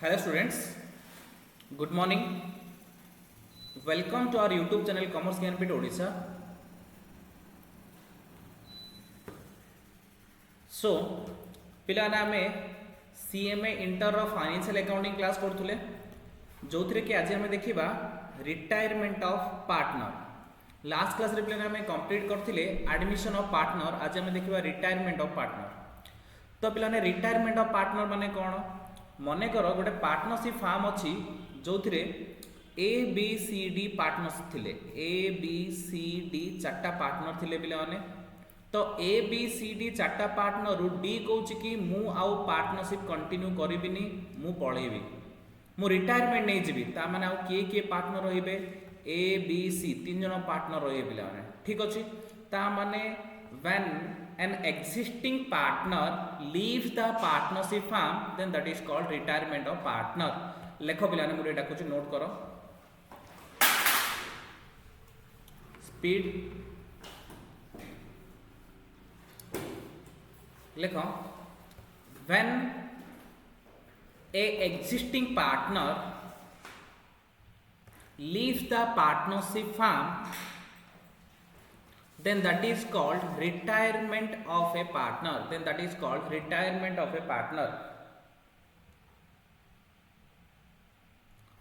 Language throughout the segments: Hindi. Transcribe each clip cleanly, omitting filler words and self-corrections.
Hello students, good morning. Welcome to our YouTube channel Commerce Gyanpit Odisha. So, पिलाने आमे CMA inter financial accounting class करथुले जो थरे कि आज हमें देखिबा retirement of partner. Last class रे पिलाने हमें कंप्लीट करथिले एडमिशन ऑफ पार्टनर। आज हमें देखिबा रिटायरमेंट ऑफ पार्टनर। तो पिलाने रिटायरमेंट ऑफ पार्टनर माने कोन? मने कर गोटे पार्टनरशिप फार्म अछि जो थरे A B C D partnership थिले। ए बी सी डी चारटा पार्टनर थिले पिलाने। तो ए बी सी डी चारटा पार्टनर रु डी कहूँ कि मु आउ पार्टनरशिप कंटिन्यू करिबिनी, मु पळेबी, मु रिटायरमेंट नहीं जीवी। ता माने आउ किए पार्टनर रहिबे? ए बी सी तीन जन पार्टनर रहिबे पिलाने। ठीक अछि। ता माने when an existing partner leaves the partnership firm, then that is called retirement of partner. लेखो पिलाने मुझे डाकुची नोट करो speed लेखो when a existing partner leaves the partnership firm, then that is called retirement of a partner. Then that is called retirement of a partner.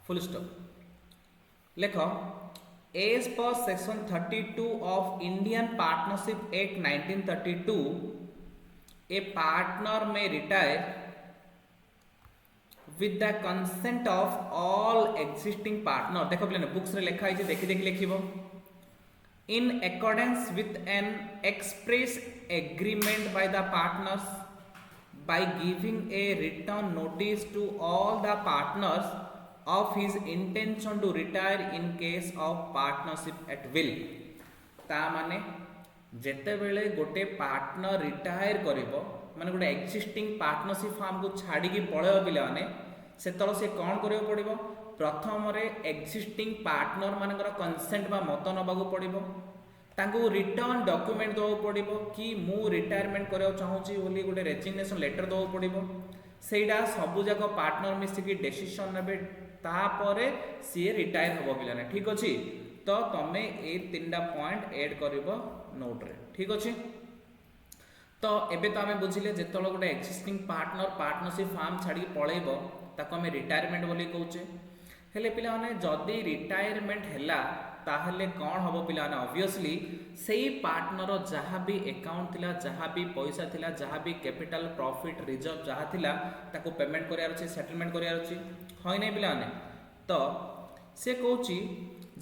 Full stop. लेखो as per section 32 of Indian Partnership Act 1932, a partner may retire with the consent of all existing partner. देखो पिलाने बुक्स रे लिखा है, देखि देखि लिखिबो in accordance with an express agreement by the partners, by giving a written notice to all the partners of his intention to retire in case of partnership at will. ता माने जेते बेले गोटे पार्टनर रिटायर करिवो माने गोटे एक्जिस्टिंग पार्टनरशिप फार्म को छाड़ी की पळेबो पिलाने सेतलो से कोन करियो पड़िबो? प्रथम रे एक्जिस्टिंग पार्टनर मानकर कंसेंट बा मत नबाकू पड़िबो, तांको रिटर्न डॉक्यूमेंट दो पड़िबो कि मु रिटायरमेंट करियो चाहूची बोली गोटे रेजिग्नेशन लेटर दो पड़िबो। सेइडा सबु जाक पार्टनर मिसी की डिसीजन नेबे, तापरे सी रिटायर हबो पिलाने। ठीक अछि। तो तमे ए तीनटा पॉइंट ऐड करिवो नोट रे। ठीक अछि। तो एबे तो आमे बुझिले जेतलो गोटे एक्जिस्टिंग पार्टनर पार्टनरशिप फार्म छाड़ी पळेबो ताको आमे रिटायरमेंट बोली कहूचे। हेले पिलाने जदि रिटायरमेंट हैला ताहले कौन हम पिलाने ऑब्वियसली सेही पार्टनर जहाँ भी अकाउंट थिला, जहाँ भी पैसा थिला, जहाँ भी कैपिटल प्रॉफिट रिजर्व जहाँ थिला ताको पेमेंट करियार अछि, सेटलमेंट करियार अछि, होय नै पिलाने। तो से कहूची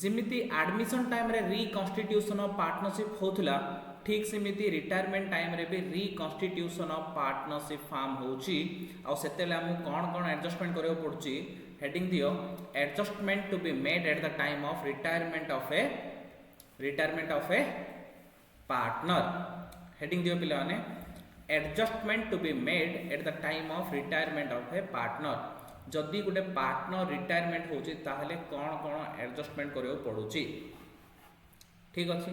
जिमिति एडमिशन टाइम रे रिकन्स्टिट्यूशन ऑफ पार्टनरशिप होथुला, ठीक सेमिति रिटायरमेंट टाइम रे भी रिकन्स्टिट्यूशन ऑफ पार्टनरशिप फार्म होची। आ सेतेले हमु कोन कोन एडजस्टमेंट करियो पड़ची हेडिंग दियो adjustment to be made at the time of retirement of a partner. Heading दियो पिलाने adjustment to be made at the time of retirement of a partner. जदि गोटे पार्टनर रिटायरमेंट होची ताहले कोन कोन एडजस्टमेंट करियो पड़ुची। ठीक अछि।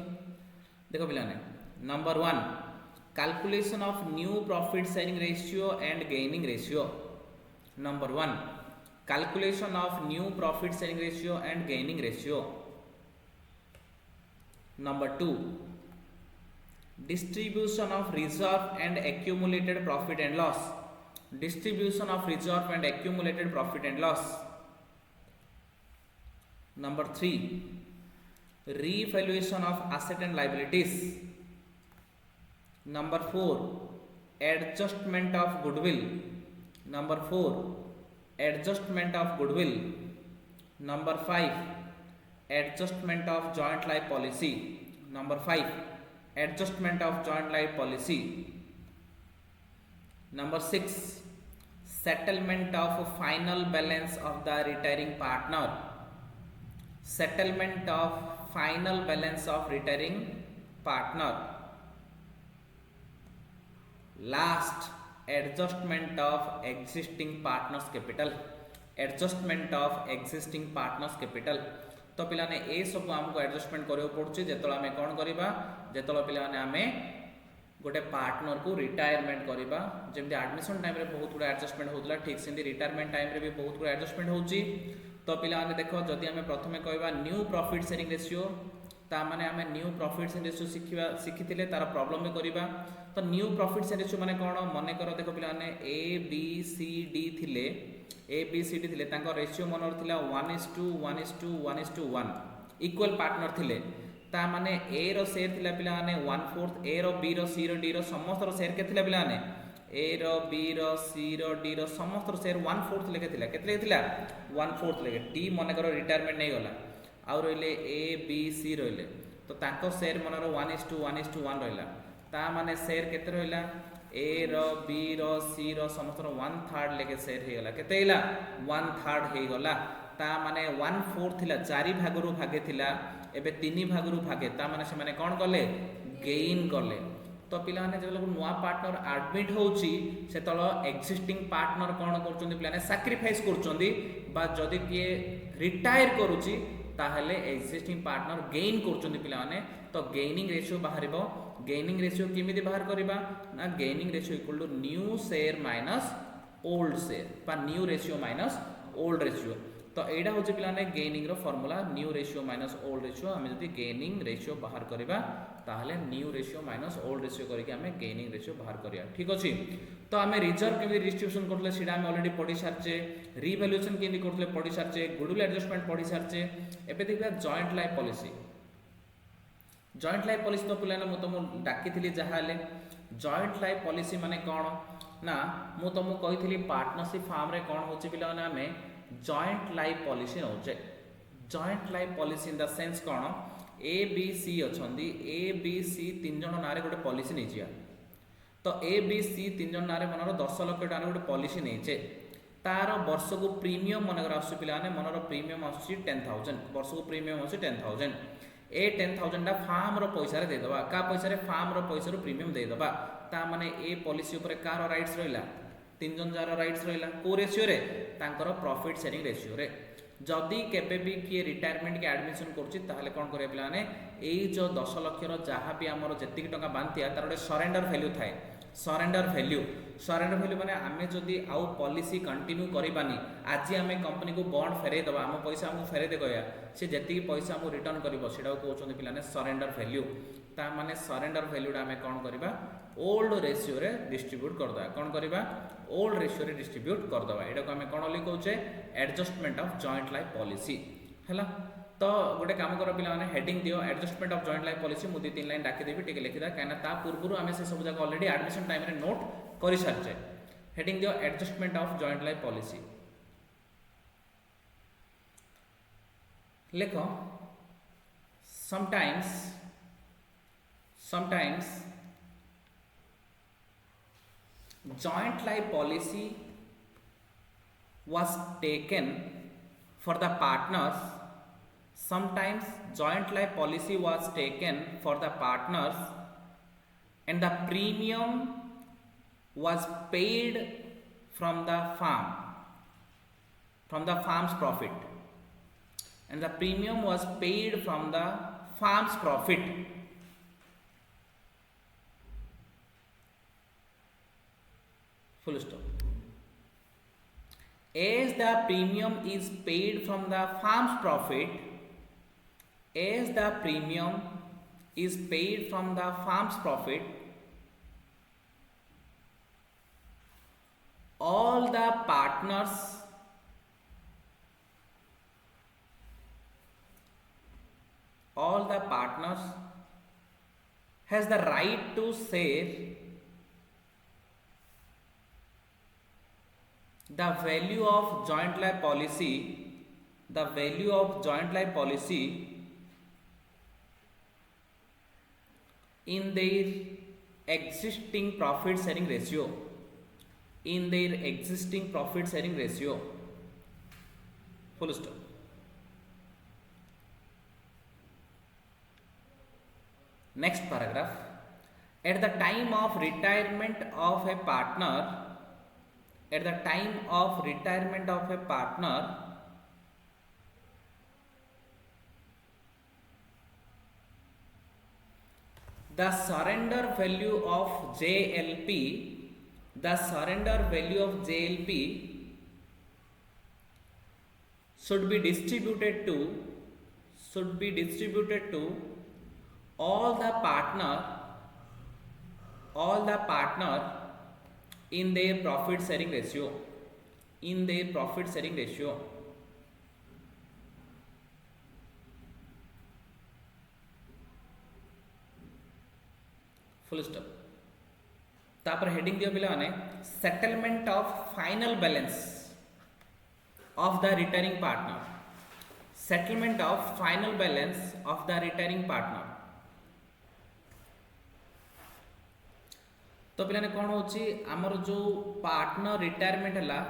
देखो पिलाने number 1 calculation of new profit sharing ratio and gaining ratio. Number 1 calculation of new profit sharing ratio and gaining ratio. Number 2 distribution of reserve and accumulated profit and loss. Distribution of reserve and accumulated profit and loss. Number 3 revaluation of asset and liabilities. Number 4 adjustment of goodwill. Number 4 adjustment of goodwill. Number 5 adjustment of joint life policy. Number 5 adjustment of joint life policy. Number 6 settlement of final balance of the retiring partner. Settlement of final balance of retiring partner. Last adjustment of existing partners capital. Adjustment of existing partners capital. तो पिलाने ए सब हमको एडजस्टमेंट करियो पड़ुची जेतला हमें कोन करिबा जेतला पिलाने हमें गोटे पार्टनर को रिटायरमेंट करवा जमी एडमिशन टाइम बहुत गुड़ा एडजस्टमेंट होता ठीक से रिटायरमेंट टाइम भी बहुत गुड़ा एडजस्टमेंट होची। तो पिला देख जदि आम प्रथम कहवा न्यू प्रॉफिट शेयरिंग रेशियो ताने आम न्यू प्रॉफिट शेयरिंग रेशियो शिखी तार प्रॉब्लम भी करवा। तो न्यू प्रॉफिट शेयरिंग रेशियो माने कौन मन कर देख पे ए बी सी डी थिले ए बी सी डी थिले रेशियो मन था 1:1:1:1:1 इक्वल पार्टनर थिले ता माने ए रो शेयर थिला पिला माने 1/4 ए रो बी रो सी रो डी रो समस्त रो शेयर केथिला पिला माने ए रो बी रो सी रो डी रो समस्त रो शेयर 1/4 लेके थिला केतले थिला 1/4 लेके डी मन कर रिटायरमेंट नहीं गला आउ रहिले ए बी सी रहिले तो ताको शेयर मन रो 1:1:1 रहिला ता माने शेयर केते रहिला ए रो बी रो सी रो समस्त रो 1/3 लेके शेयर हे गला केते हिला 1/3 हे गला ता माने 1/4 थिला 4 भागरु भागे थिला एबे 3 भागरु भागे ता माने से माने कोन कले गेइन कले। तो पिला माने जे लोग नुआ पार्टनर एडमिट होउची से तळ एक्जिस्टिंग पार्टनर कोन करचोंदी पिला ने सैक्रिफाइस करचोंदी बा जदी के रिटायर करूची ताहले एक्जिस्टिंग पार्टनर गेइन करचोंदी पिला माने। तो गेनिंग रेशियो बाहरिबो गेनिंग रेशियो किमिति बाहर करिबा ना gaining ratio equal to new share minus old share बा new ratio minus old ratio. तो एटा होची पिलाने गेनिंग रो formula new ratio minus old ratio आमे जदी गेनिंग रेशियो बाहर करिबा ताहले new ratio minus old ratio करके आमे गेनिंग रेशियो बाहर करिया ठीक अछि। तो आमे रिजर्व के भी डिस्ट्रीब्यूशन करले सेडा आमे ऑलरेडी पढी सारचे रिवैल्यूएशन केंदी करले पढी सारचे गुडविल एडजस्टमेंट पढी सारचे एबे देखबा joint life policy. Joint life policy तो पिलाने मु तुम डाकिथिली जहाले जॉइंट लाइफ पॉलिसी माने कोन ना मु तुम कहिथिली पार्टनरशिप फार्म रे कोन होची पिलाने आमे जॉइंट लाइफ पॉलिसी नौचे। Joint life policy in the sense कौन ए बी सी अच्छी ए बी सी 3 जन ना गोटे पॉलिसी नहीं जा। तो ए बी सी 3 जन ना मनर 10 लाख टका गोटे पॉलिसी नहीं तार वर्ष को प्रीमियम मनकर आसु पिला मनर प्रीमियम आस 10,000 वर्ष को प्रीमियम आस 10,000 ए 10,000 फार्म रो पैसा रे देदबा का पैसा रे फार्म रो पैसा रो प्रीमियम देदबा ता माने ए पॉलिसी ऊपर कार राइट्स रहिला 3 जन जार राइट्स रहिला को रेशियो रे तांकर प्रॉफिट शेयरिंग रेशियो रे। जदि केबे भी किए रिटायरमेंट के एडमिशन करछि ताहले कोन करे पिला ने एई जो 10 लाख रो जहा भी हमर जति टका बांतिया तार गोटे सरेंडर वैल्यू थाए। सरेंडर वैल्यू माने आमे जदि आउ पॉलिसी कंटिन्यू करबानी आज आमे कंपनी को बॉन्ड फेरे दबा हम पैसा हमको फेरे दे गया से जति पैसा हमको रिटर्न करबो सेडा कहउछन पिला ने सरेंडर वैल्यू ता माने सरेंडर वैल्यू आमे कोन करबा ओल्ड रेशियो रे डिस्ट्रीब्यूट कर दबा कोन करबा ओल्ड रेशियो रे डिस्ट्रीब्यूट कर दबा एडा को आमे कोन ओली कहउछे adjustment of joint life policy हैला। तो गोटे काम कर पिला माने हेडिंग दियो adjustment of joint life policy मु 2-3 लाइन डाकी देबी टिके लिखिदा काना ता पूर्वरु आमे से सब जगह ऑलरेडी एडमिशन टाइम रे नोट करि सारचे। हेडिंग दियो adjustment of joint life policy लिखो sometimes joint life policy was taken for the partners. Sometimes joint life policy was taken for the partners and the premium was paid from the farm's profit and the premium was paid from the farm's profit. Full stop. As the premium is paid from the farm's profit, as the premium is paid from the farm's profit, all the partners has the right to share the value of joint life policy, in their existing profit sharing ratio, full stop. Next paragraph, at the time of retirement of a partner, the surrender value of JLP, the surrender value of JLP should be distributed to all the partner in their profit sharing ratio, full stop. तापर हेडिंग दियो पिला माने settlement of final balance of the retiring partner, settlement of final balance of the retiring partner. तो पिलाने कौन होची आमर जो पार्टनर रिटायरमेंट हला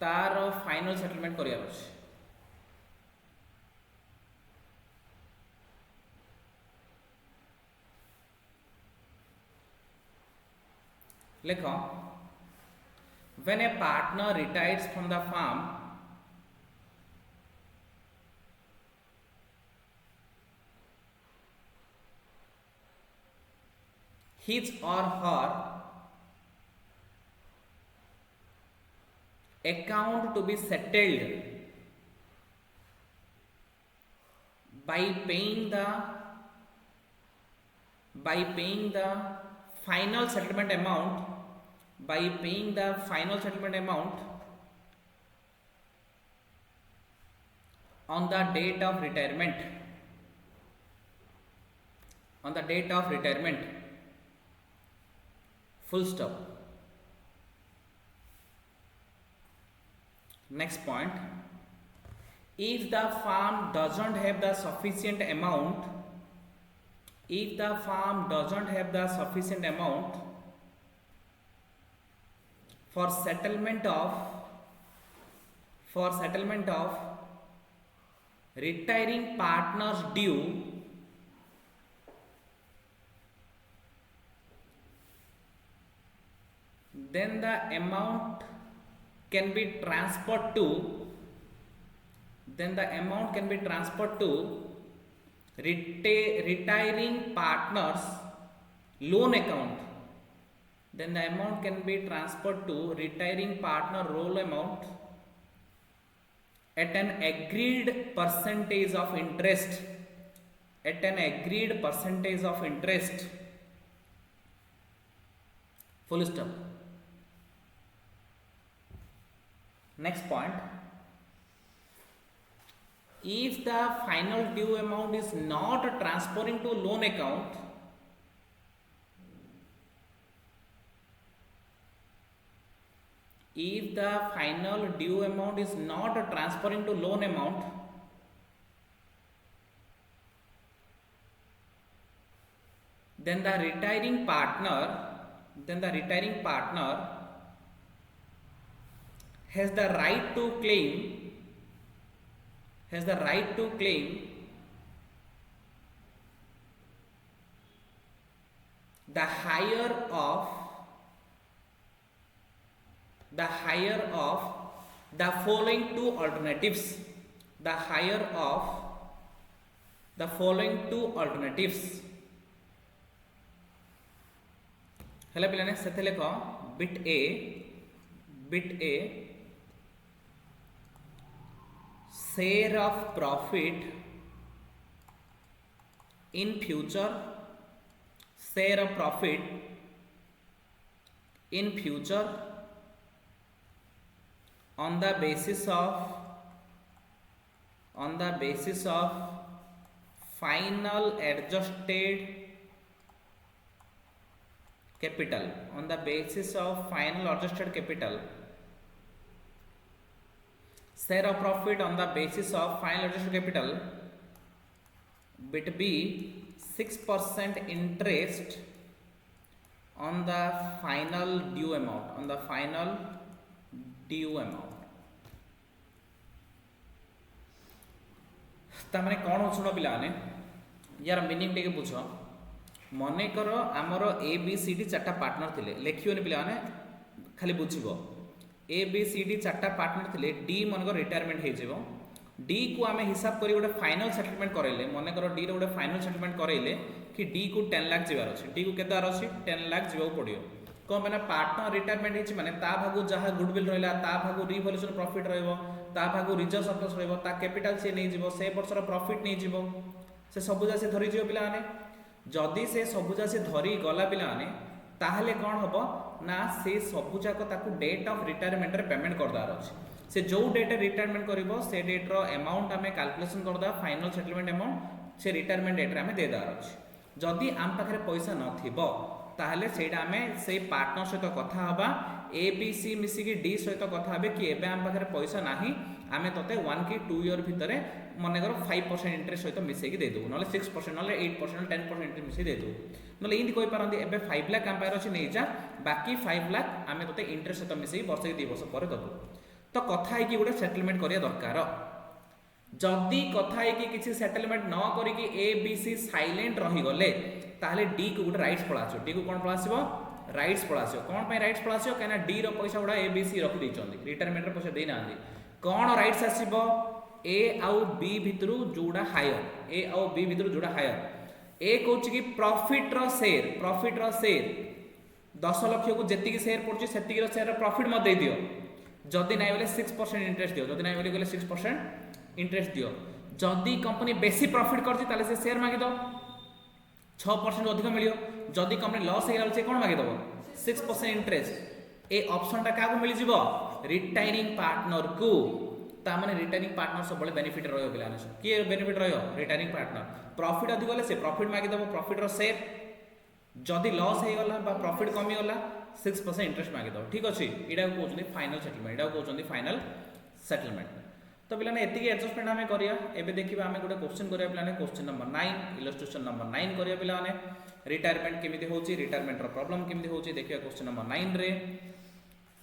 तार फाइनल सेटलमेंट करियार अछि। लिखो when a partner retires from the firm, his or her account to be settled by paying the final settlement amount, on the date of retirement, full stop. Next point, if the firm doesn't have the sufficient amount, for settlement of retiring partners due, then the amount can be transferred to retiring partners loan account. Then the amount can be transferred to retiring partner roll amount at an agreed percentage of interest, full stop. Next point, if the final due amount is not transferring to loan account, then the retiring partner has the right to claim the higher of the following two alternatives, हेला पिलाने सेथे लेख bit A share of profit in future, on the basis of final adjusted capital, share of profit on the basis of final adjusted capital, bit B 6% interest on the final due amount, तामने कौन हो सुनो पिलाने यार मीनिंग टेके बुझ मने करो आमर ए बी सी डी चार्टा पार्टनर थिले लेखियोनी पिलाने खाली बुझिबो ए बी सी डी चार्टा पार्टनर थिले डी मनकर रिटायरमेंट हे जेबो डी को आम हिसाब कर गोटे फाइनाल सेटलमेंट करेले मन कर डी रोटे फाइनाल सेटलमेंट करेले कि डी को 10 लाख जीवार अच्छे डी को केदार अच्छी 10 लाख जीवा पड़ो कौन पे पार्टनर रिटायरमेंट होती माने ता भागु जहाँ गुडविल रहा ता भागु रिवोल्यूशन प्रॉफिट ता भागु रिजर्व सरप्लस ता कैपिटल से नहीं जीवो से वर्षर प्रॉफिट नहीं जीवो से सबुजा से धरी जीव पिलाने जदि से सबुजा से धरी गला पिलाने ताहले कौन हम ना से सबुजाक ताकू डेट ऑफ रिटायरमेंट रे पेमेंट करदार अच्छे से जो डेट रिटायरमेंट करिवो से डेट रो अमाउंट आमे कैलकुलेशन करदा फाइनल सेटलमेंट अमाउंट से रिटायरमेंट डेट रे आमे दे दार अछि जदि आम पाखरे पैसा नथिबो ताहले सेटा आमे से पार्टनर सहित कथा हबा ए बी सी मिसिकी डी सहित कथा हबे कि एबे आम पाखरे पैसा नाही आमे तते 1 की 2 ईयर भितरे मन कर 5% इंटरेस्ट सहित मिसेकी दे दउ नले 6% नले 8% 10% इंटरेस्ट मिसे दे दउ नले इन्दी कोइ पारंदी एबे 5 लाख एम्पायर अछि नै जा बाकी 5 लाख आमे तते इंटरेस्ट सहित मिसेकी वर्ष के 2 वर्ष पर दबु तो कथा है कि गोटे सेटलमेंट करिया दरकार जदि कथा है कि किसी सेटलमेंट न करिकी ए बी सी साइलेंट रही गले ताहले डी को गोटे राइट्स पळासो डी को कोन पळासो राइट्स पळासो कोन पे राइट्स पळासो काना डी रो पैसा उडा ए बी सी रखि दैचंदी रिटायरमेंट रो पैसा दे नांदी कोन राइट्स आसीबो ए आउ बी भितरु जोडा हायर ए आउ बी भितरु जोडा हायर ए कहउची कि प्रॉफिट रो शेयर 10 लाख को जेतिकी शेयर पड़ची सेतिकी रो शेयर रो प्रॉफिट म दे दियो जदि नहीं बोले 6% इंटरेस्ट दियो जदि नहीं बोले गले 6% इंटरेस्ट दियो जदि कंपनी बेसी प्रॉफिट करची ताले से शेयर मागी दो 6% अधिक मिलियो जदि कंपनी लॉस हे गेल से कोन मागी दबो 6% इंटरेस्ट ए ऑप्शन टा काको मिलि जिवो रिटायरिंग पार्टनर को ता माने रिटायरिंग पार्टनर सब बळे बेनिफिट रहयो बिलाने के बेनिफिट रहयो रिटायरिंग पार्टनर प्रॉफिट अधिक गले से प्रॉफिट मागी दबो प्रॉफिट रो शेयर जदि लॉस हे गला बा प्रॉफिट कमी गला 6% इंटरेस्ट मागे दो ठीक अच्छे यहाँ कहते फाइनल सेटलमेंट यहाँ कहते फाइनल सेटलमेंट तो पे एति एडजस्टमेंट आम करिया एबे देखिबा आम गोटे क्वेश्चन करिया पे क्वेश्चन नंबर 9 इलस्ट्रेशन नंबर 9 करिया पे रिटायरमेंट केमिति होची रिटायरमेंट रो प्रॉब्लम केमिति होची देखिया क्वेश्चन नंबर 9 रे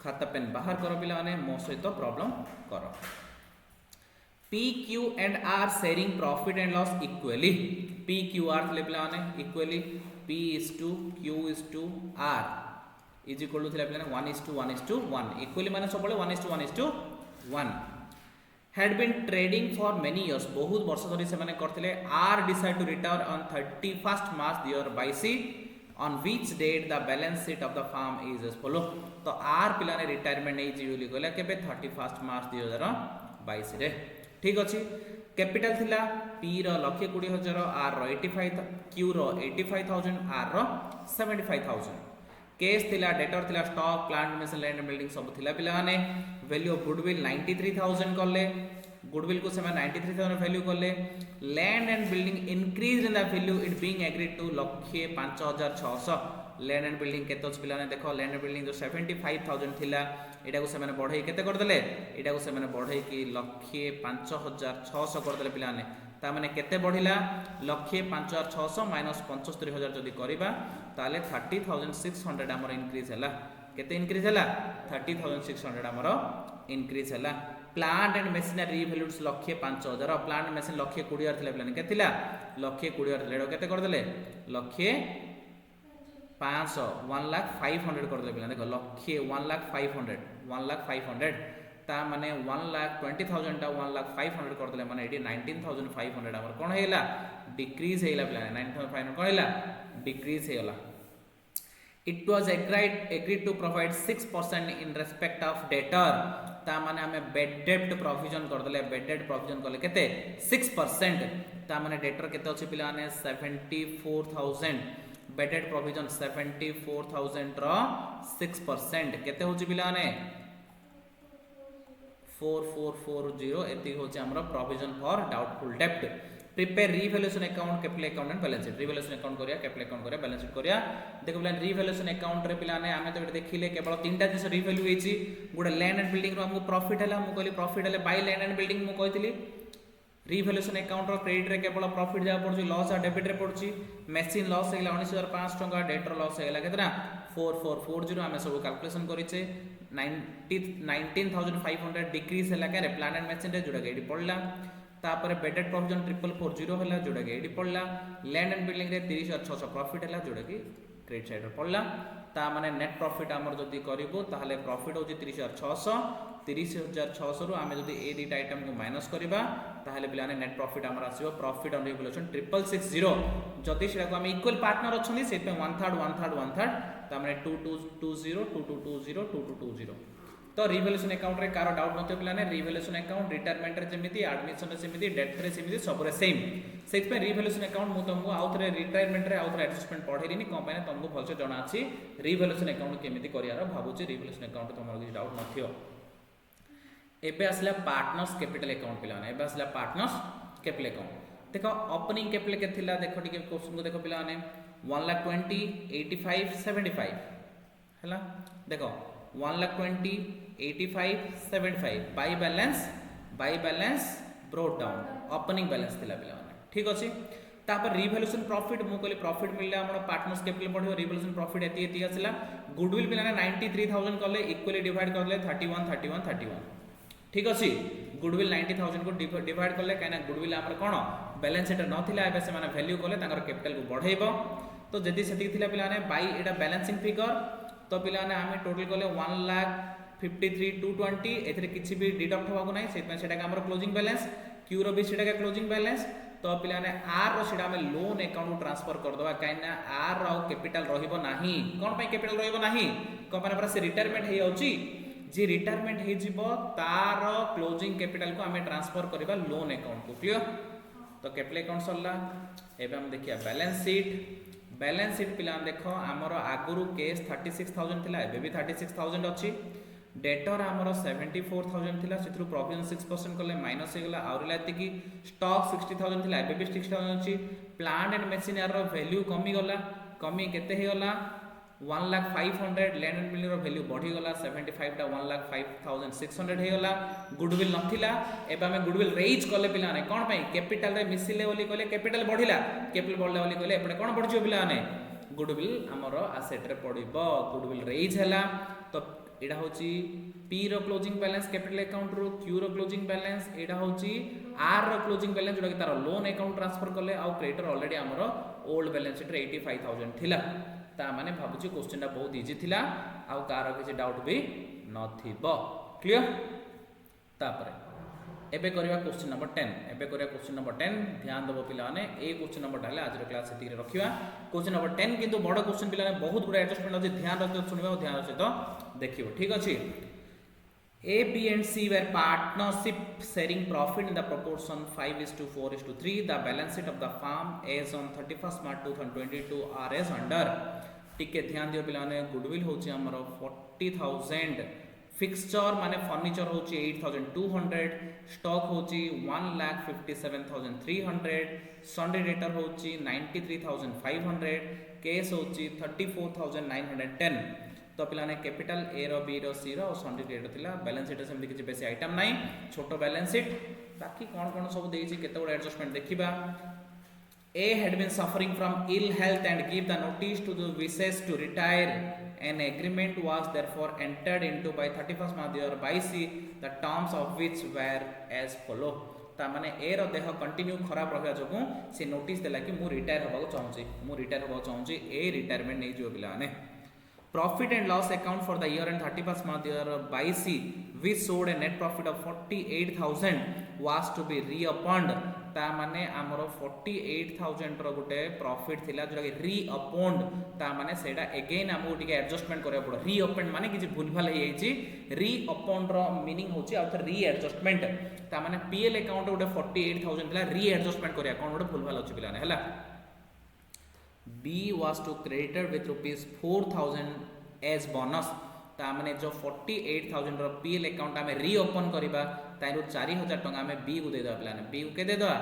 खाता पेन बाहर करो पे मो सहित प्रॉब्लम करो P, Q and R sharing profit and loss equally. P, Q, R थे पे equally. P is to Q is to R is equal to थे पे 1:1:1 equally माने सब 1:1:1 had been trading for many years बहुत वर्ष धरी से माने करथिले R decide to retire on 31st March the year by C on which date the balance sheet of the firm is as follow तो R पिलाने रिटायरमेंट नै जीवली गले केबे 31st March 2022 रे ठीक अच्छे कैपिटल थिला P रो 1,20,000 R रो 85 Q रो 85,000 R रो 75,000 केस थिला डेटर थिला stock plant machine land building सब थिला पिला माने वैल्यू ऑफ गुडविल 93,000 करले गुडविल को से 93,000 वैल्यू करले land and building increase in the value it being agreed to 1,05,600 land and building केते अछि पिला ने देखो लैंड एंड बिल्डिंग जो 75,000 थिला एटा को से माने बढ़ई केते कर देले एटा को से माने बढ़ई कि 1,05,600 कर देले पिला ने ता माने केते बढ़िला 1,05,600 माइनस 75,000 जदी करिबा ताले 30,600 हमर इंक्रीज हैला केते इंक्रीज हैला 30,600 हमर इंक्रीज हैला plant and machinery values 1,05,000 plant machine 1,20,000 थिला पिला ने केतिला 1,20,000 थिला केते कर देले 1,500 1,05,000 कर देले पिला देखो 1,05,000 ता माने 1,20,000 ता 1,05,000 कर देले माने एडी 19,500 हमर कोन हेला डिक्रीज हेला पिला 19,500 कोन हेला डिक्रीज हेला it was agreed to provide 6% in respect of debtor ता माने हमें bad debt provision कर देले bad debt provision करले केते 6% ता माने debtor केते अछि पिला ने 74,000 bad debt provision 74,000 रो 6% केते होछि पिला ने 4440 एति होछि हमरो प्रोविजन फॉर डाउटफुल डेब्ट prepare revaluation account capital account and balance sheet revaluation account करिया कैपिटल अकाउंट करिया बैलेंस शीट करिया देखो पिला रिवैल्यूएशन अकाउंट रे पिला ने हमें तो देखिले केवल तीनटा जिस रिवैल्यू हेची गुडा लैंड एंड बिल्डिंग रो हमको प्रॉफिट हला मु कहली प्रॉफिट हले बाय लैंड एंड बिल्डिंग मु कहतिली रिवैल्यूएशन अकाउंट रो क्रेडिट रे केवल प्रॉफिट जा पड़छि लॉस आ डेबिट रे पड़छि मशीन लॉस हेला 19,500 टका डेटर लॉस हेला केतना 4440 हमें सब कैलकुलेशन करिचे 19,500 डिक्रीज हैला करे प्लांट एंड मशीन रे जोडा गेडी पड़ला तापर बेडेड प्रोविजन 4440 हैला जोडा गेडी पड़ला लैंड एंड बिल्डिंग रे 30,600 प्रॉफिट हैला जोडा कि क्रेडिट साइड पड़ला ता माने नेट प्रॉफिट आमर जदि करिवो ताहले प्रॉफिट होची 30,600 रु आमे जदि ए दुईटा आइटम को माइनस करबा ताहले पिलाने नेट प्रॉफिट आमर आसीबो प्रॉफिट ऑन रिवोल्यूशन 660 जदि सेटा को आमे इक्वल पार्टनर अछनी से पे 1/3 ता माने 2220 2220 2220 तो रिवोल्यूशन अकाउंट रे कार डाउट नते पिलाने रिवोल्यूशन अकाउंट रिटायरमेंट रे जेमिति एडमिशन रे सेमिति डेथ रे सेमिति सब रे सेम सेट पे रिवोल्यूशन अकाउंट मु तुमको आउथरे रिटायरमेंट रे आउथरे एडजस्टमेंट पढेलिनी कोन पे तुमको भलसे जणा अछि रिवोल्यूशन अकाउंट केमिति करियार भाबुची रिवोल्यूशन अकाउंट तुमर कि डाउट नथियो एबे असला पार्टनर्स कैपिटल अकाउंट पिलाने एबे असला पार्टनर्स कैपिटल अकाउंट देखो ओपनिंग कैपिटल के थिला देखो ठीक क्वेश्चन को देखो पिलाने 1,20,000 85 75 हला देखो 1,20,000 85 75 by balance brought down opening balance थिला पिलाने ठीक अछि तापर रिवोल्यूशन प्रॉफिट मु कहली प्रॉफिट मिलला हमर पार्टनर्स कैपिटल बढ़ियो रिवोल्यूशन प्रॉफिट एती आसला गुडविल पिलाने 93,000 करले इक्वली डिवाइड करले 31 ठीक अछि गुडविल 90,000 को डिवाइड करले काना गुडविल हमर कोन बैलेंस शीट नथिला एबे से माने वैल्यू करले तांकर कैपिटल को बढ़ाइबो तो जदी सेति थिला पिलाने बाय एटा बैलेंसिंग फिगर तो पिलाने आमे टोटल करले 1,53,220 एथरे किछि भी डिडक्ट होबा को नै सेत सेटा हमर क्लोजिंग बैलेंस क्यू रो भी सेटा का क्लोजिंग बैलेंस तो पिलाने आर रो सेटा हमें लोन अकाउंट ट्रांसफर कर दवा काइना आर रो कैपिटल रहिबो नाही कोन पय कैपिटल रहिबो नाही कंपनी पर से रिटायरमेंट हे होची जे रिटायरमेंट हे जिवो तार क्लोजिंग कैपिटल को हमें ट्रांसफर करबा लोन अकाउंट को क्लियर तो कैपिटल अकाउंट सरला एबे हम देखिया बैलेंस शीट पिलान देखो हमर आगुरु केस 36,000 थिला एबे भी 36,000 अछि डेटर हमर 74,000 थिला सेथरु प्रोविजन 6% करले माइनस हे गेला और लाति की स्टॉक 60,000 थिला एबे भी 60,000 अछि प्लांट एंड मशीनरी रो वैल्यू कमी गला कमी केते हे गला 1,05,000 लैंड एंड बिल्डिंग रो वैल्यू बढ़ी गला 75 टा 1,05,600 हे गला गुडविल नथिला एबे हम गुडविल रेज करले पिला ने कोन पई कैपिटल रे मिसिले बोली कहले कैपिटल बढ़िला कैपिटल बढ़ले बोली कहले एपडे कोन बढ़ियो पिला ने गुडविल हमरो एसेट रे पडिबो गुडविल रेज हला तो एडा होची पी रो क्लोजिंग बैलेंस कैपिटल अकाउंट रो क्यू रो क्लोजिंग बैलेंस एडा होची आर रो क्लोजिंग बैलेंस जोडा कि तार लोन अकाउंट ट्रांसफर करले आ क्रेडिटर ऑलरेडी हमरो ओल्ड बैलेंस शीट रे 85,000 थिला ता माने भाबुची क्वेश्चन ता बहुत इजी थिला आ कार किछि डाउट भी नथिबो क्लियर तापर एबे करिवा क्वेश्चन नंबर 10 एबे करिवा क्वेश्चन नंबर 10 ध्यान देबो पिला माने ए क्वेश्चन नंबर डाले आज रो क्लास सेति रे रखिवा क्वेश्चन नंबर 10 किंतु बडो क्वेश्चन पिला ने बहुत गुडा एडजस्टमेंट अछि ध्यान रख सुनिबा ध्यान रख तो देखिबो ठीक अछि A, B and C were partnership sharing profit in the proportion 5:4:3. The balance sheet of the firm as on 31st March 2022 are as under. टिके ध्यान दियो पिलाने गुडविल होची हमरो 40,000 फिक्सचर माने फर्नीचर होची 8,200 स्टॉक होची 1,57,300 सन्डे डेटर होची 93,500 केस होची 34,910 तो पिलाने कैपिटल ए रो बी रो सी रो और सन्डे डेटर थिला बैलेंस शीट सेम किछि बेसी आइटम नाही छोटो बैलेंस शीट बाकी कोन कोन सब देइछि केते बड एडजस्टमेंट देखिबा A had been suffering from ill health and gave the notice to the wishes to retire. An agreement was therefore entered into by 31st March by C, the terms of which were as follow. ता माने ए रो देह कंटिन्यू खराब रहया जगु से नोटिस देला कि मु रिटायर होबा को चाहूची ए रिटायरमेंट नै जो बिला ने Profit and loss account for the year end 31st March by C, which showed a net profit of 48,000 was to be reopened. ता माने हमरो 48,000 रो गुटे प्रॉफिट थिला जोटा कि रीअपोन्ड ता माने सेटा अगेन हमो टिके एडजस्टमेंट करे पड़ो रीअपोन्ड माने किछि भूलभाल हे जाईछि रीअपोन्ड रो मीनिंग होछि आउथ री एडजस्टमेंट ता माने पीएल अकाउंट गुटे 48,000 थिला री एडजस्टमेंट करे अकाउंट गुटे भूलभाल अछि पिलाने हला B was to credited with rupees 4,000 as bonus ता माने जो 48,000 रो पीएल अकाउंट हमें रीओपन करिबा ताइरो 4,000 टका हमें B को दे दवा प्लान B को के दे दवा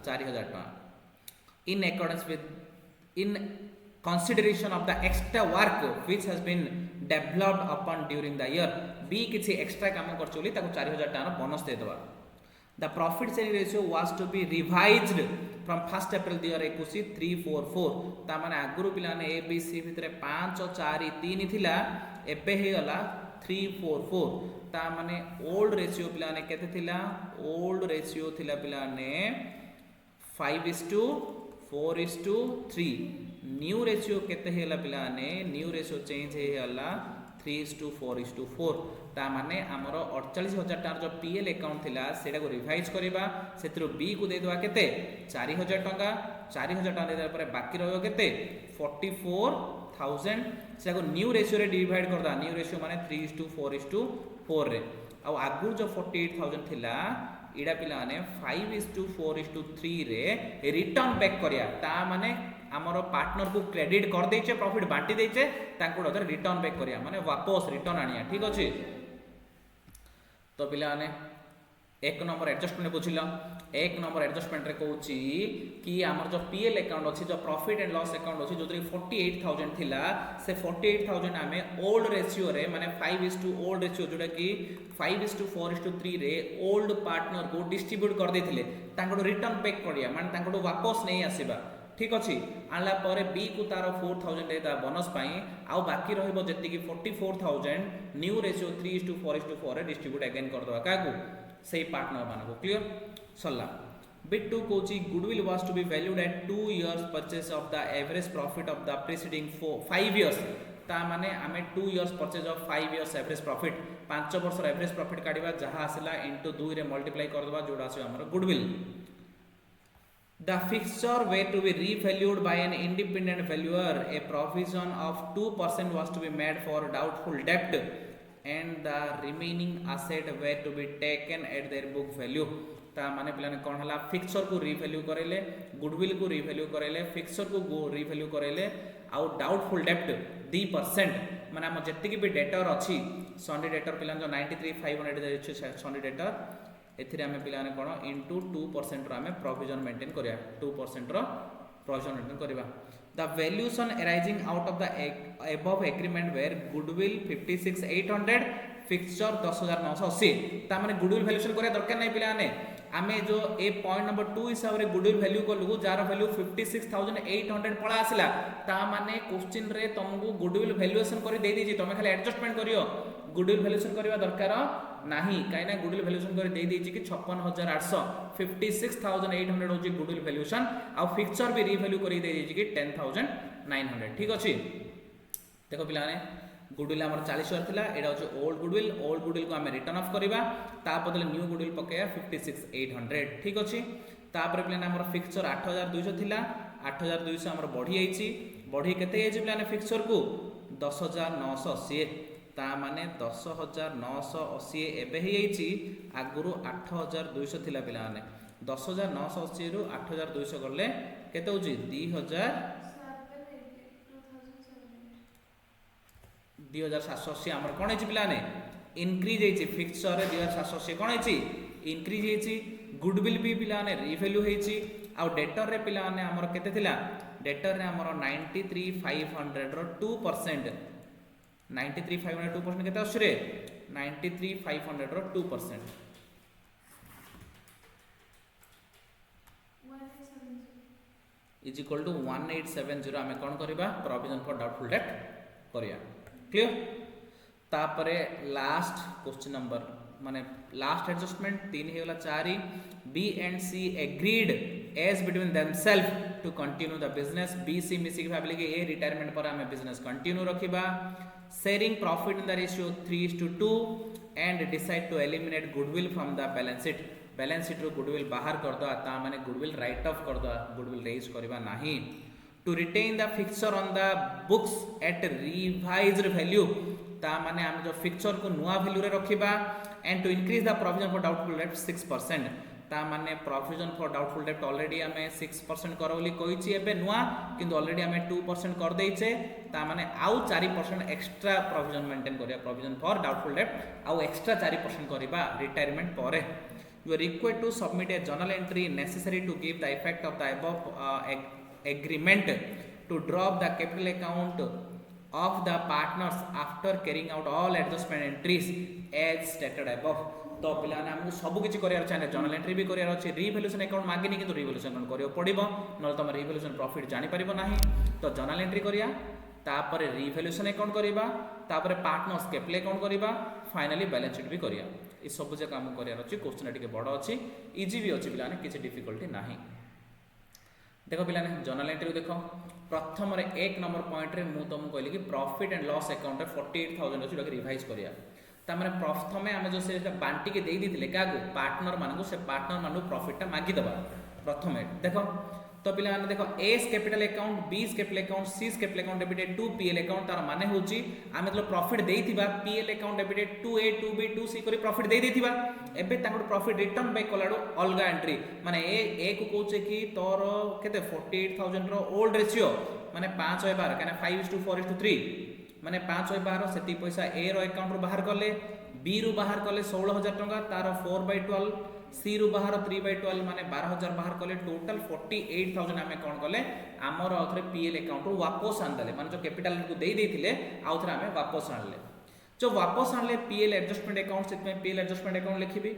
4,000 टका in accordance with in consideration of the extra work which has been developed upon during the year B किछि एक्स्ट्रा काम कर चोली ताको 4,000 टका बोनस दे दवा The profit sharing ratio was to be revised from 1st April 2021 344 ता माने आगुरु पिलाने A B C भितरे 5 4 3 थिला एबे हे गला 344 ता माने ओल्ड रेशियो पिलाने केते थिला ओल्ड रेशियो थिला पिलाने 5:4:3 न्यू रेशियो केते हेला पिलाने न्यू रेशियो चेंज हेला 3:4:4 ता माने हमर 48,000 टार जो पीएल अकाउंट थिला सेटा को रिवाइज करबा सेत्रु बी को दे देबा केते 4,000 टका 4,000 टका दे पर बाकी रहयो केते 44,000 से को न्यू रेशियो रे डिवाइड करदा न्यू रेशियो माने 3:4:4 रे आ आगु जो 48,000 थिला इडा पिला माने 5:4:3 रे रिटर्न बैक करिया ता माने हमर पार्टनर को क्रेडिट कर देचे प्रॉफिट बांटी देचे तांको रिटर्न बैक करिया माने वापस रिटर्न आनिया ठीक अछि तो पिला माने एक नंबर एडजस्टमेंट बुझिला एक नंबर एडजस्टमेंट रे कहूची कि हमर जो पीएल अकाउंट अछि जो प्रॉफिट एंड लॉस अकाउंट अछि जो 48,000 थिला से 48,000 हमें ओल्ड रेशियो रे माने 5:2 ओल्ड रेशियो जोटा कि 5:4:3 रे ओल्ड पार्टनर को डिस्ट्रीब्यूट कर देथिले तांको रिटर्न बैक करिया माने तांको वापस नहीं आसीबा ठीक अछि आनला परे बी को तार 4,000 देता बोनस पाई आ बाकी रहइबो जति कि 44,000 न्यू रेशियो 3:4:4 रे डिस्ट्रीब्यूट अगेन कर दवा काकू से पार्टनर मानको क्लियर सरला बिट 2 कोची goodwill was to be valued at 2 years purchase of the average profit of the preceding 5 years ता माने हमें 2 years purchase of 5 years average profit 5 वर्ष एवरेज प्रॉफिट काढिबा जहा आसिला इनटू 2 रे मल्टीप्लाई कर दबा जोडा आसी हमर goodwill The fixture were to be revalued by an independent valuer. A provision of 2% was to be made for doubtful debt, and the remaining asset were to be taken at their book value. ता माने पिलाने कोन हला फिक्सर को रिवैल्यू करेले गुडविल को रिवैल्यू करेले फिक्सर को रिवैल्यू करेले आउ डाउटफुल डेब्ट 2% माने हम जत्ति की भी डेटर अछि सन्डे डेटर पिलान जो 93,500 दे अछि सन्डे डेटर एथिरे हमें पिलाने कोन इनटू 2% रो हमें प्रोविजन मेंटेन करिया 2% रो प्रोविजन मेंटेन करिबा the valuation arising out of the above agreement where goodwill 56,800 fixture 10,980 ता माने गुडविल वैल्यूएशन करे दरकार नै पिलाने आमे जो ए पॉइंट नंबर 2 हिसाब रे गुडविल वैल्यू करलु जार वैल्यू 56,800 पळा आसिला ता माने क्वेश्चन रे तुमको गुडविल वैल्यूएशन करी दे दीजी तमे खाली एडजस्टमेंट करियो गुडविल वैल्यूएशन करबा दरकार नाही काइना गुडविल वैल्यूएशन करी दे दीजी कि 56,800 56,800 होजी गुडविल वैल्यूएशन आ फिक्सचर भी रीवैल्यू करी दे दीजी कि 10,900 ठीक अछि देखो पिलाने गुडविल हमर 40,000 थिला एडा होची ओल्ड गुडविल को हमें रिटर्न ऑफ करबा ता बदले न्यू गुडविल पकेया 56,800 ठीक अछि तापर प्लान हमर फिक्सचर 8,200 थिला 8,200 हमर बढ़ी केते हेजी प्लान फिक्सचर को 10,980 ता माने 10,980 एबे हे हेची आगुरु 8,200 थिला पिला माने 10,980 रु 8,200 करले केते होची 2,780 हमर कोन हेची पिला ने इंक्रीज हेची फिक्सचर रे 2,780 कोन हेची इंक्रीज हेची गुडविल भी पिला ने रिवैल्यू हेची आ डेटर रे पिला ने हमर केते थिला डेटर रे हमर 93,500 रो 2% 93,500 2% केते आछरे 93,500 रो 2% इज इक्वल टू 1870 हमें कोन करबा प्रोविजन फॉर डाउटफुल डेट करिया क्लियर तापरे लास्ट क्वेश्चन नंबर माने लास्ट एडजस्टमेंट 3 हेला 4 B and C agreed as between themselves to continue the business B C मिसी के भाबले कि ए रिटायरमेंट पर हमें बिजनेस कंटिन्यू रखिबा sharing profit in the ratio 3:2 and decide to eliminate goodwill from the balance sheet row goodwill बाहर कर दो ता माने गुडविल राइट ऑफ कर दो गुडविल रेज करबा नाही to retain the fixture on the books at revised value ता माने हम जो फिक्सचर को नुआ वैल्यू रे रखिबा and to increase the provision for doubtful debt 6% ता माने provision for doubtful debt already हमें 6% करवली कहिछि एबे नुआ किंतु ऑलरेडी हमें 2% कर देइछे ता माने आउ 4% एक्स्ट्रा प्रोविजन मेंटेन करिया प्रोविजन फॉर डाउटफुल डेट आउ एक्स्ट्रा 4% करिबा रिटायरमेंट परे you are required to submit a journal entry necessary to give the effect of the above agreement to drop the capital account of the partners after carrying out all adjustment entries as stated above तो पिलाने हमको सब किछि करियार छै जर्नल एंट्री भी करियार अछि रिवैल्यूएशन अकाउंट मागिनी किंतु रिवैल्यूएशन अकाउंट करियो पड़िबो न तम रिवैल्यूएशन प्रॉफिट जानि परिबो नाही तो जर्नल एंट्री करिया तापर रिवैल्यूएशन अकाउंट करिबा तापर पार्टनर्स कैपिटल अकाउंट करिबा फाइनली बैलेंस शीट भी करिया ए सब जे काम करियार अछि क्वेश्चन टिके बड़ अछि इजी भी अछि पिलाने किछि डिफिकल्टी नाही देख पिला जर्नल एंट्री देख प्रथम एक नंबर पॉइंट रे मु तुमको कहली कि प्रॉफिट एंड लॉस अकाउंट 48,000 अच्छी रिवाइज करिया तार प्रथम आम जो से बांटिके देते क्या पार्टनर मानक से पार्टनर मानक प्रॉफिटा मागिदेवा प्रथम देख तो पिला देख S capital account B's capital account C's capital account debited to PL account तार माने होची आमे तो प्रॉफिट देइथिबा PL account debited to A to B to C करी प्रॉफिट दे देथिबा एबे ताको प्रॉफिट रिटर्न बैक कलाडो अलगा एंट्री माने ए को कहूचे कि तोर केते 48000 रो ओल्ड रेशियो माने 5/12 काना 5:4:3 माने 5/12 सेती पैसा ए रो अकाउंट रो बाहर करले बी रू बाहर करले 16000 टका तार 4/12 सी रू बाहर 3/12 माने 12000 बाहर कले टोटल 48000 आमे कोन कले हमर आउथरे पीएल अकाउंट रो वापस आनले माने जो कैपिटल को देई देथिले आउथरे आमे वापस आनले जो वापस आनले पीएल एडजस्टमेंट अकाउंट से पीएल एडजस्टमेंट अकाउंट लिखिबी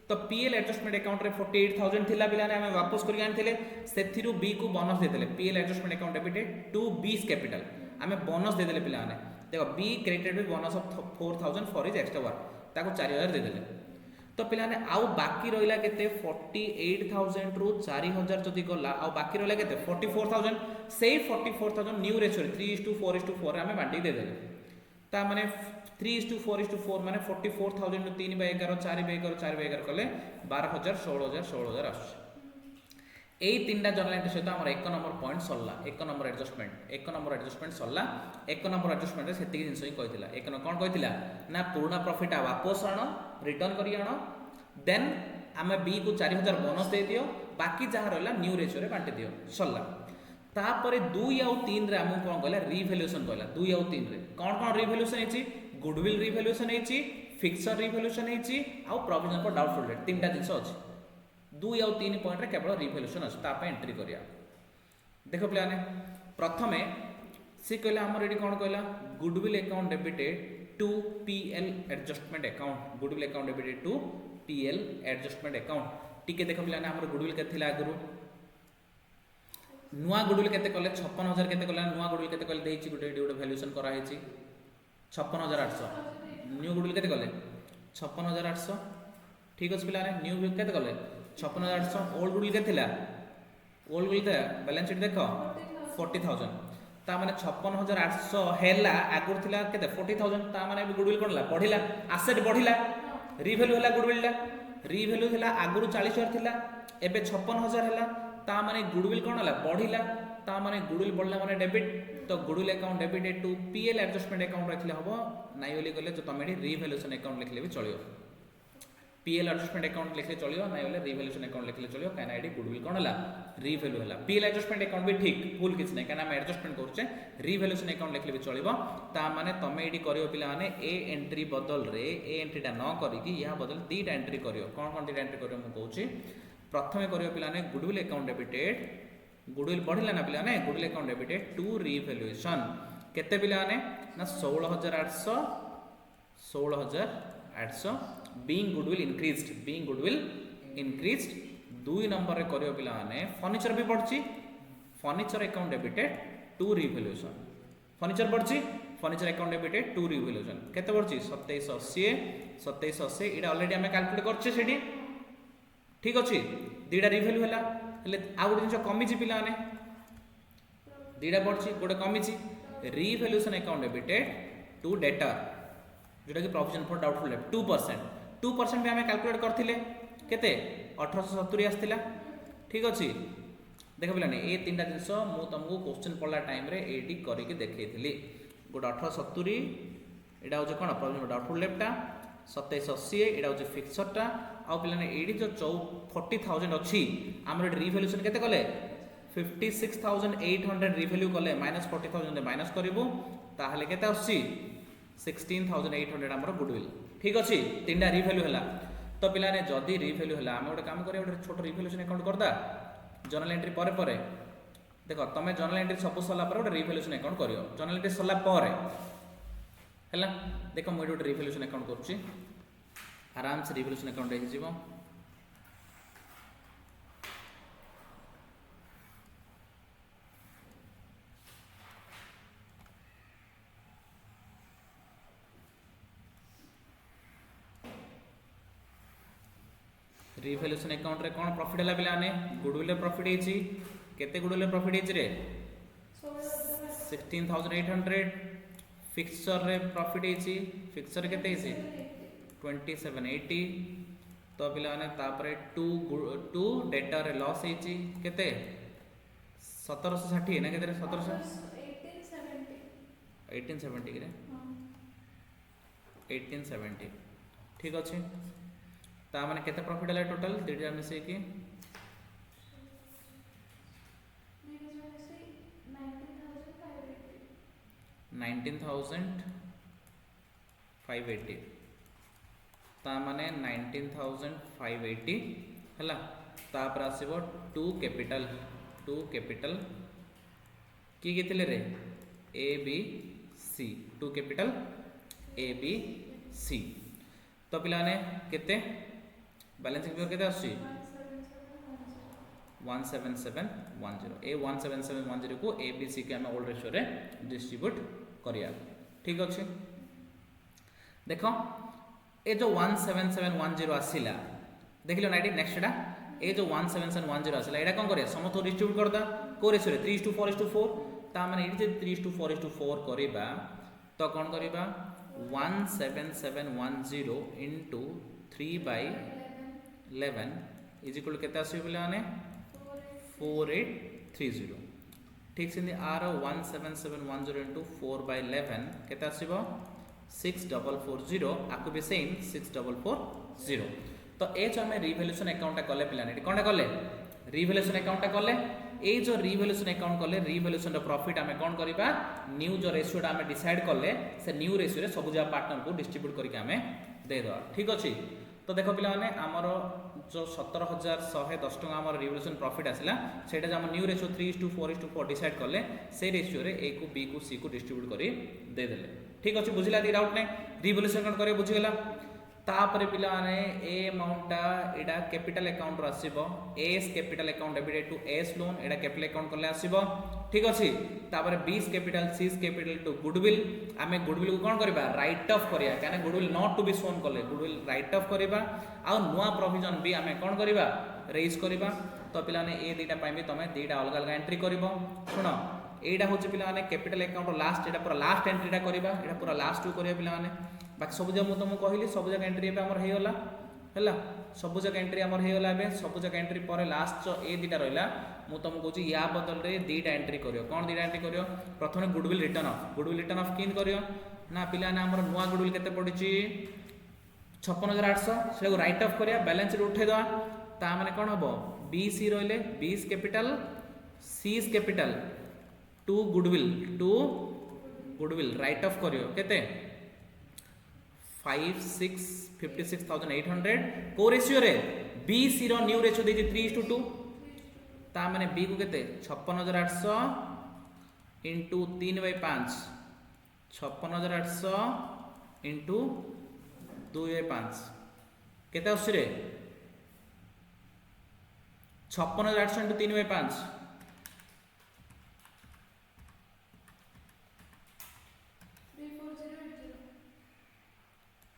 तो पीएल एडजस्टमेंट अकाउंट रे 48000 थिला बिलाने आमे वापस करि आनथिले सेथिरु बी को बोनस देथिले PL adjustment account debited to B's capital आमे बोनस दे देले पिलाने देखो B credited with bonus of 4000 for his extra work ताको 4000 दे देले तो पिलाने आउ बाकी रहिला केते 48000 रु 4000 जदी गला आउ बाकी रहिला केते 44000 सेही 44000 न्यू रेशियो 3:4:4 आमे बांटी दे देले ता माने 3:4:4 माने 44000 नु 3/11 4/11 4/11 कले 12000 16000 16000 आसु एई तीनटा जर्नल एंट्री सहित हमर एक नंबर पॉइंट सरला एक नंबर एडजस्टमेंट सरला एक नंबर एडजस्टमेंट रे सेतिक जिंस ही कहितला एक न कोन कहितला ना पुराना प्रॉफिट वापस आनो रिटर्न करी आनो देन आमे बी को 4000 बोनस दे दियो बाकी जहा रहला न्यू रेशियो रे बांटी दियो सरला तापरे 2 और 3 रे हमु कोन कहला रिवैल्यूएशन कहला 2 और 3 रे कोन कोन रिवैल्यूएशन हेची गुडविल रिवैल्यूएशन हेची फिक्सर रिवैल्यूएशन हेची आ प्रोविजन फॉर डाउटफुल डेट तीनटा जिंस अछि 2 और 3 पॉइंट रे केवल रिवैल्यूएशन अछि तापे एंट्री करिया देखो प्लाने प्रथमे सी कहला हमर एडी कोन कहला goodwill account debited to PL adjustment account goodwill account debited to PL adjustment account टिके देखो प्लाने हमर गुडविल के थिला आगुरु नुआ गुडविल केते कले 56000 केते कले नुआ गुडविल केते कले देछि गुडे वैल्यूएशन करा हेछि 56800 न्यू गुडविल केते कले 56800 ठीक अछि पिलाने न्यू गुडविल केते कले 56800 ओल्ड गुडविल के थिला ओल्ड गुडविल का बैलेंस शीट देखो 40000 ता माने 56800 हेला आगुर थिला केते 40000 ता माने गुडविल कोनला बढ़िला एसेट बढ़िला रिवैल्यू हला गुडविल ला रिवैल्यू थिला आगुर 40000 थिला एबे 56000 हेला ता माने गुडविल कोन हला बढ़िला ता माने गुडविल बढ़ला माने डेबिट तो goodwill account debited to PL adjustment account रखले हबो नाइ बोली गले तो तमेडी रिवैल्यूएशन अकाउंट लिखले भी चलियो पीएल एडजस्टमेंट अकाउंट लिखले चलियो नाइ बोले रिवैल्यूएशन अकाउंट लिखले चलियो काना एडी गुडविल कोन हला रिवैल्यू हला पीएल एडजस्टमेंट अकाउंट भी ठीक भूल किछ नै काना हम एडजस्टमेंट करछे रिवैल्यूएशन अकाउंट लिखले भी चलिबो ता माने तमे एडी करियो पिला माने ए एंट्री बदल रे ए एंट्रीटा न करी कि या बदल दीटा एंट्री करियो कोन कोन दीटा एंट्री करियो मु कहूची प्रथमे करियो पिला माने गुडविल अकाउंट डेबिटेड गुडविल बढ़िला ना पिला माने goodwill account debited to revaluation केते पिला माने ना 16800 being goodwill increased 2 नंबर रे करियो पिला माने फर्नीचर भी बढ़ची furniture account debited to revaluation furniture बढ़ची furniture account debited to revaluation केते बढ़ची 2780 इडा ऑलरेडी हमें कैलकुलेट करछे सेडी ठीक अछि दीडा रिवैल्यू हला ले आ गुड जिंस कमी छि पिला माने दीडा बढ़ची गोटे कमी छि revaluation account debited to debtor जोटा कि प्रोविजन फॉर डाउटफुल डेट 2% भी हमें कैलकुलेट करथिले केते 1870 आस्थिला ठीक अछि देख पिलाने ए तीनटा जिंस मु तुमको क्वेश्चन पढ़ला टाइम रे एडी करी के देखैथिली गोटे 1870 एडा हो जे कोन प्रोविजन डाउटफुल डेटटा 2780 एडा हो जे फिक्सरटा आ पिलाने एडी जो 40000 अछि हमर रिवैल्यूएशन केते कले 56800 रिवैल्यू कले -40000 माइनस करबो ताहले केते आछि 16800 हमर गुडविल ठीक अछि तीनटा रिवैल्यू हला तो पिलाने जदी रिवैल्यू हला हम गोटे काम करे गोटे छोट रिवैल्यूएशन अकाउंट करदा जर्नल एंट्री परे देखो तमे जर्नल एंट्री सब सला पर गोटे रिवैल्यूएशन अकाउंट करियो जर्नल एंट्री सला पर हला देखो मु गोटे रिवैल्यूएशन अकाउंट करछि आराम से रिवैल्यूएशन अकाउंट हे जिवो रिवैल्यूएशन अकाउंट रे कोन प्रॉफिट हला पिलाने गुडविल रे प्रॉफिट हेची केते गुडविल प्रॉफिट हेछि रे 16800 फिक्सचर रे प्रॉफिट हेछि फिक्सचर केते हेछि 2780 तो पिला माने तापरे 2 डेटा रे लॉस हेछि केते 1760 ना केते 1870 रे 1870 ठीक अछि ता माने केते प्रॉफिट हला टोटल डेटा मिसे की 19,580 ता माने 19,580 हला तापर आसीबो 2 कैपिटल की केथिले रे A B C 2 capital A B C तो पिलाने केते बैलेंस फिगर केते आसी 17710 ए 17710 को ए बी सी के हम ओल्ड रेशियो रे डिस्ट्रीब्यूट करिया ठीक अछि देखो ए जो 17710 आसिला देखिलो नाइटी नेक्स्ट डा ए जो 17710 आसिला एडा कोन करे समस्त डिस्ट्रीब्यूट करदा को रेशियो रे 3:4:4 ता माने एडी जे 3:4:4 करिबा तो कोन करिबा 17710 into 3/11 इज इक्वल केते आसी बोले माने 4830 ठीक से आर 17710 into 4/11 केते आसीबो 6440 आकु भी सेम 6440 तो ए जो हमें रिवैल्यूएशन अकाउंट कले पिलाने कोनटा कले रिवैल्यूएशन अकाउंट कले ए जो रिवैल्यूएशन अकाउंट कले रिवैल्यूएशन रो प्रॉफिट हमें कोन करबा न्यू जो रेशियो हमें डिसाइड कले से न्यू रेशियो रे सब जा पार्टनर को डिस्ट्रीब्यूट करके हमें दे दो ठीक अछि तो देखो पिला माने हमर जो 17110 टका हमर रिवैल्यूएशन प्रॉफिट आसिला सेटा जे हम न्यू रेशियो 3:4:4 डिसाइड करले से रेशियो रे ए को बी को सी को डिस्ट्रीब्यूट करी दे देले ठीक अछि बुझिला दी डाउट नै रिवैल्यूएशन अकाउंट करे बुझि गेला तापरे पिला माने ए अमाउंटटा एडा कैपिटल अकाउंट रो आसीबो S capital account debited to S loan एडा कैपिटल अकाउंट करले आसीबो ठीक अछि तापरे B's capital C's capital to goodwill आमे गुडविल को कोन करबा राइट ऑफ करिया काने goodwill not to be shown करले गुडविल राइट ऑफ करबा आ नुवा प्रोविजन भी आमे कोन करबा रेज करबा तो पिला माने ए दुईटा पाइबे तमे दुईटा अलग अलग एंट्री करबो सुनो एडा होची पिला माने कैपिटल अकाउंट लास्ट एडा पूरा लास्ट एंट्रीटा करबा एडा पूरा लास्ट टू करिया पिला माने बाकी सब जगह तुमको कहली सब जगह एंट्री पे हमर हेगला हैला सब जगह एंट्री हमर हेगला बे सब जगह एंट्री पर लास्ट जो ए दिटा रहला मु तुमको कहूची या बदल रे दीटा एंट्री करियो कोन दीटा एंट्री करियो प्रथमे गुडविल रिटर्न ऑफ किन करियो ना पिला ना हमर नुवा गुडविल केते पडिची 56800 से को राइट ऑफ करिया बैलेंस शीट उठे दवा ता माने कोन हबो बी सी रहले 20 capital C's capital to goodwill write off करियो केते 56,800 को रेशियो रे बी सी रो न्यू रेशियो देती 3:2 ता माने बी को केते 56,800 into 3/5 56,800 into 2/5 केते आसी रे 56,800 into 3/5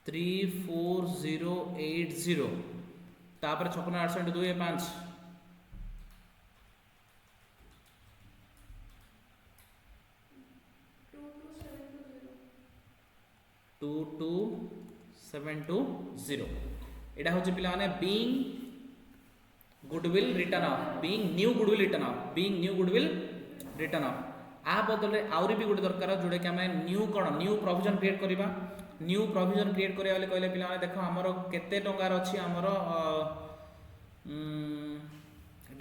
34080 तापर 56,800 into 2/5 22720 एटा होची पिला माने being goodwill written off being new goodwill written off आ बदल रे आउरी भी गुड दरकार जोडे कि हमें न्यू प्रोविजन क्रिएट करिबा न्यू प्रोविजन क्रिएट करिया वाले कहले पिला माने देखो हमरो केते टंगार अछि हमरो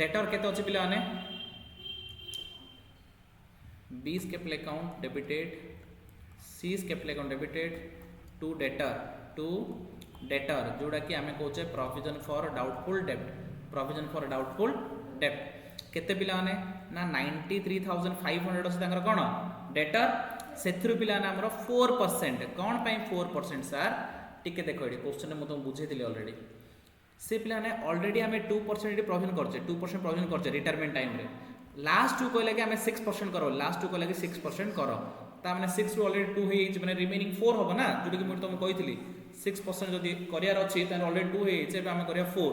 डेटर केते अछि पिला माने 20 capital account debited C's capital account debited to डेटर जोड़ा कि हमें कहचे प्रोविजन फॉर डाउटफुल डेब्ट केते पिला माने ना 93,500 अछि तांकर कोन डेटर सेथुरु पिला ना हमरो 4% कोन पई 4% सर टिके देखो एडी क्वेश्चन में तुम बुझे दिले ऑलरेडी से पिला ने ऑलरेडी हमें 2% एडी प्रोविजन करचे 2% प्रोविजन करचे रिटायरमेंट टाइम रे लास्ट टू कहले कि हमें 6% करो लास्ट टू कहले कि 6% करो ता माने 6 रु ऑलरेडी 2 हे माने रिमेनिंग 4 होबा ना जोडी कि मु तुम कहितली 6% जदी करियर अछि त ऑलरेडी 2 हे छै हम करिया 4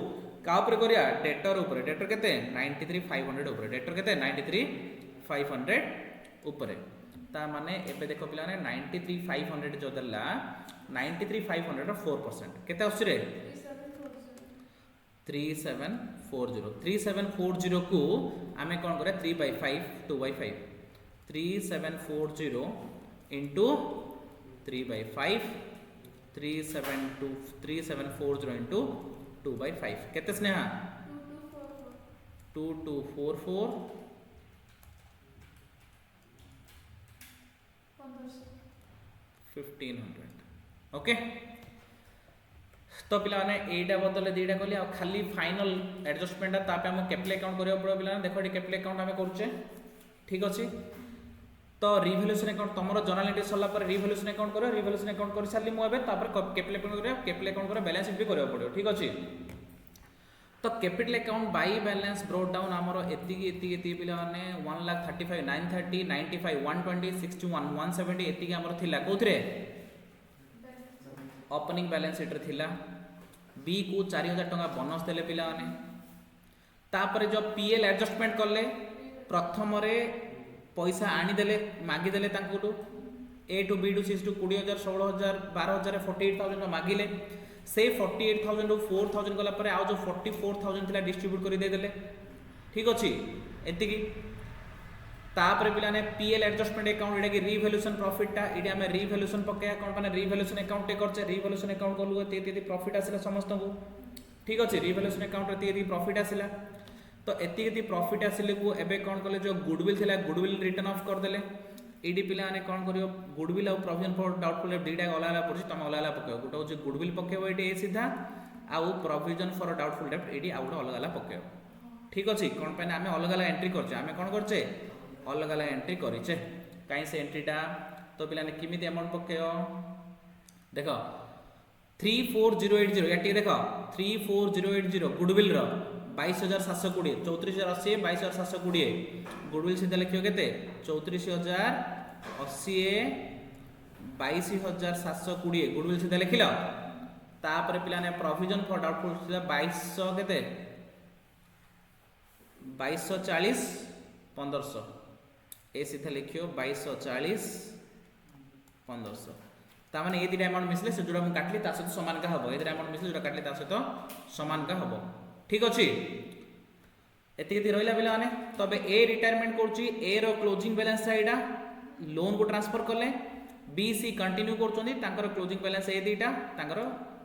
का ऊपर करिया डेटर ऊपर डेटर केते 93500 ऊपर डेटर केते 93500 ऊपर ता माने एबे देखो पिला ने 93500 जो दला 93500 रो 4% केते आछी रे 3740 को आमे कोन करे 3/5 2/5 3740 into 3/5 3740 into 2/5 केते स्नेहा 2244 1500 ओके तो पिलाने एटा बदले दीटा कली आ खाली फाइनल एडजस्टमेंट तापे हम कैपिटल अकाउंट करियो पड़ो पिलाने देखो एटी कैपिटल अकाउंट हमें करछे ठीक अछि तो रिवैल्यूएशन अकाउंट तमरो जर्नल एंट्री सरला पर रिवैल्यूएशन अकाउंट करियो रिवैल्यूएशन अकाउंट कर सारली मु एबे तापर कैपिटल अकाउंट करियो कैपिटल अकाउंट करे बैलेंस शीट भी करियो पड़ो ठीक अछि तो capital account by balance brought down हमरो एति पिलाने 1,35,930 95 120 61 170 एति हमरो थिला कोथरे ओपनिंग बैलेंस शीट रे थिला बी को 4000 टका बोनस देले पिला माने तापर जो पीएल एडजस्टमेंट करले प्रथम रे पैसा आनी देले मागी देले तांकुटू A to B to C to 20000 16000 12000 48000 मागिले से 48000 टू 4000 गला पर आ जो 44000 थिला डिस्ट्रीब्यूट करि दे देले ठीक अछि एति की तापर पिलाने पीएल एडजस्टमेंट अकाउंट एटा की रिवैल्यूएशन प्रॉफिट टा एडी हमें रिवैल्यूएशन पके अकाउंट माने रिवैल्यूएशन अकाउंट टे करछे रिवैल्यूएशन अकाउंट कोलु एति प्रॉफिट आसिला समस्त को ठीक अछि रिवैल्यूएशन अकाउंट रे एति प्रॉफिट आसिला तो एति प्रॉफिट आसिले को एबे कोन करले जो गुडविल थिला गुडविल रिटर्न ऑफ कर देले एडी पिलाने कोन करियो गुडविल और प्रोविजन फॉर डाउटफुल डेट दीटा अलाला पड़छि तम अलाला पकेयो गुटा होछि गुडविल पकेयो एडी ए सीधा आ प्रोविजन फॉर डाउटफुल डेट एडी आ गुटा अलाला पकेयो ठीक अछि कोन पने हमें अलग-अलग एंट्री करछे हमें कोन करछे अलग-अलग एंट्री करिछे काई से एंट्रीटा तो पिलाने किमिति अमाउंट पकेयो देखो 34080 एटी देखो 34080 गुडविल रो 22720 34080 22720 गुडविल सीधा लिखियो केते 34080 22720 गुडविल सीधा लिखिलो तापर पिलाने प्रोविजन फॉर डाउटफुल सीधा 2200 केते 2240 1500 ए सीधा लिखियो 2240 1500 ता माने ए दिटा अमाउंट मिसले से जोडा हम काटली ता सहित समान का हबो ए दिटा अमाउंट मिसले जोडा काटली ता सहित समान का हबो ठीक अछि एति रहिला बिला माने तबे ए रिटायरमेंट करछि ए रो क्लोजिंग बैलेंस साइडा लोन को ट्रांसफर करले बी सी कंटिन्यू करछोनी तांकर क्लोजिंग बैलेंस ए दिटा तांकर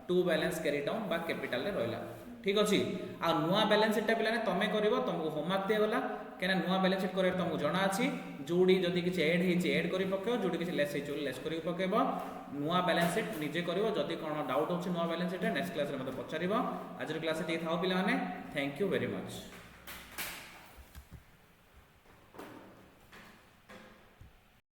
टू बैलेंस कैरी डाउन बा कैपिटल रे रहिला ठीक अछि आ नुआ बैलेंस शीट पिलाने तमे करिवो तुमको होमवर्क दिया गला केना नुआ बैलेंस शीट करे तुमको जणा अछि जोडी जदी किछ ऐड हेछि ऐड करि पकेओ जोडी किछ लेस हेछि लेस करि पकेबो नुआ बैलेंस शीट निजे करिवो जदी कोनो डाउट होछि नुआ बैलेंस शीट नेक्स्ट क्लास रे मते पचारिबो आज रो क्लास ए थाओ पिला माने थैंक यू वेरी मच।